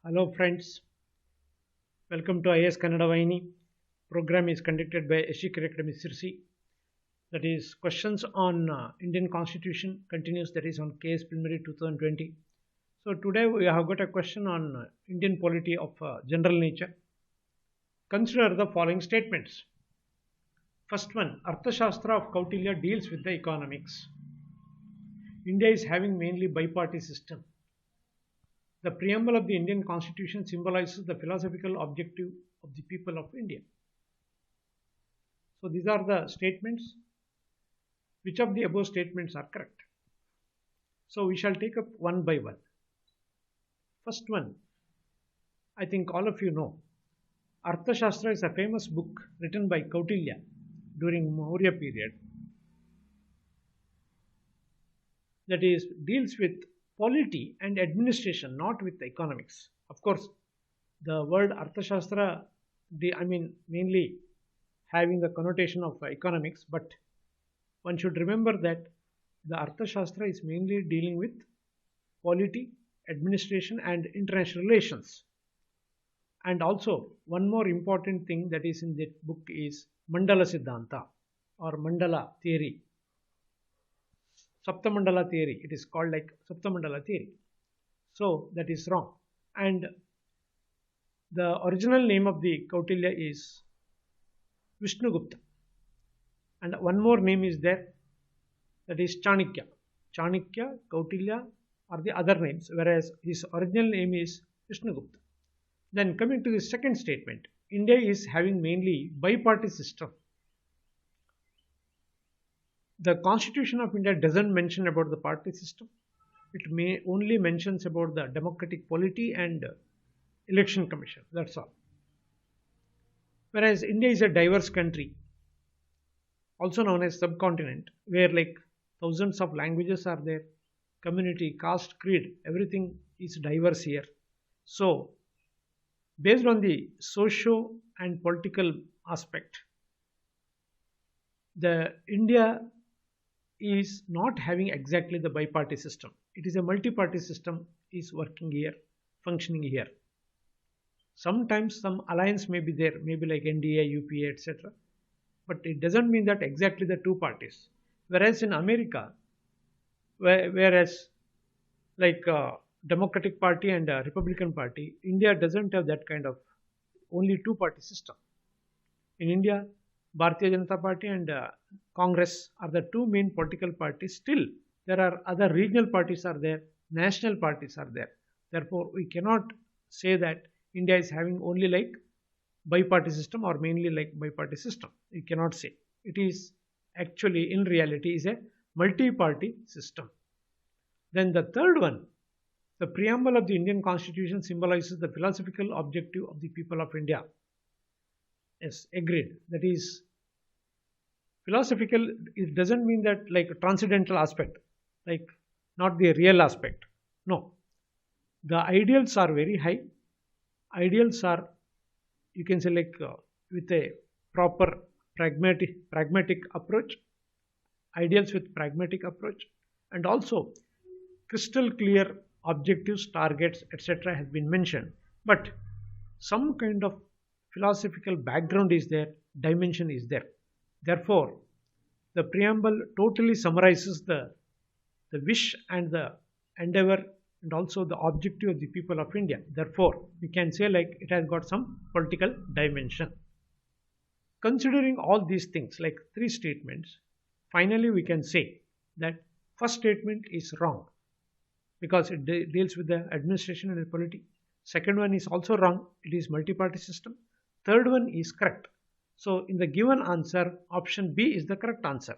Hello friends, welcome to IS Kannada Vaini. Program is conducted by Eshikar Academy Sirsi. That is questions on Indian Constitution continues, that is on case preliminary 2020. So today we have got a question on Indian polity of general nature. Consider the following statements. First one, Arthashastra of Kautilya deals with the economics. India is having mainly biparty system. The preamble of the Indian Constitution symbolizes the philosophical objective of the people of India. So these are the statements. Which of the above statements are correct? So we shall take up one by one. First one, I think all of you know, Arthashastra is a famous book written by Kautilya during Maurya period that is deals with polity and administration, not with economics. Of course, the word Arthashastra, mainly having the connotation of economics, but one should remember that the Arthashastra is mainly dealing with polity, administration, and international relations. And also, one more important thing that is in that book is Mandala Siddhanta or Mandala theory. Saptamandala theory. It is called like Saptamandala theory. So that is wrong. And the original name of the Kautilya is Vishnugupta. And one more name is there, that is Chanakya. Chanakya, Kautilya are the other names, whereas his original name is Vishnugupta. Then coming to the second statement, India is having mainly biparty system. The Constitution of India doesn't mention about the party system. It may only mentions about the democratic polity and election commission. That's all. Whereas India is a diverse country, also known as subcontinent, where like thousands of languages are there, community, caste, creed, everything is diverse here. So, based on the socio and political aspect, the India is not having exactly the biparty system. It is a multi-party system is working here, functioning here. Sometimes some alliance may be there, maybe like NDA, UPA, etc. But it doesn't mean that exactly the two parties. Whereas in America, whereas like Democratic Party and Republican Party, India doesn't have that kind of only two-party system. In India, Bharatiya Janata Party and Congress are the two main political parties. Still, there are other regional parties are there, national parties are there. Therefore, we cannot say that India is having only like biparty system or mainly like biparty system. We cannot say. It is actually in reality is a multi-party system. Then the third one, the preamble of the Indian Constitution symbolizes the philosophical objective of the people of India. Yes, agreed. That is philosophical. It doesn't mean that like a transcendental aspect, like not the real aspect. No, the ideals are very high. Ideals are, you can say like with a proper pragmatic approach. Ideals with pragmatic approach, and also crystal clear objectives, targets, etc. has been mentioned. But some kind of philosophical background is there, dimension is there. Therefore, the preamble totally summarizes the wish and the endeavor and also the objective of the people of India. Therefore, we can say like it has got some political dimension. Considering all these things, like three statements, finally we can say that first statement is wrong because it deals with the administration and the polity. Second one is also wrong, it is multi-party system. Third one is correct. So in the given answer, option B is the correct answer.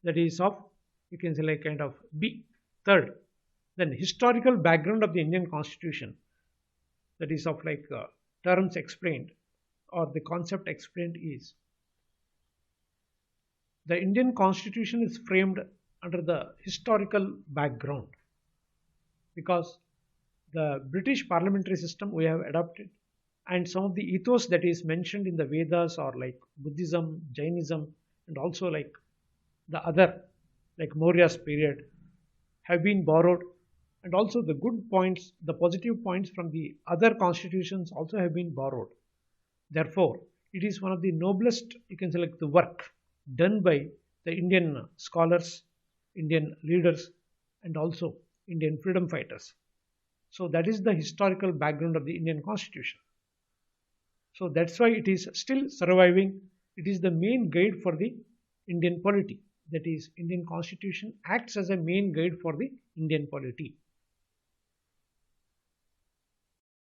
That is of, you can say like kind of B. Third, then historical background of the Indian Constitution, that is of like terms explained or the concept explained is the Indian Constitution is framed under the historical background because the British parliamentary system we have adopted and some of the ethos that is mentioned in the Vedas or like Buddhism, Jainism, and also like the other like Maurya's period have been borrowed and also the good points, the positive points from the other constitutions also have been borrowed. Therefore, it is one of the noblest, you can say, like the work done by the Indian scholars, Indian leaders, and also Indian freedom fighters. So that is the historical background of the Indian Constitution. So that's why it is still surviving. It is the main guide for the Indian polity. That is, Indian Constitution acts as a main guide for the Indian polity.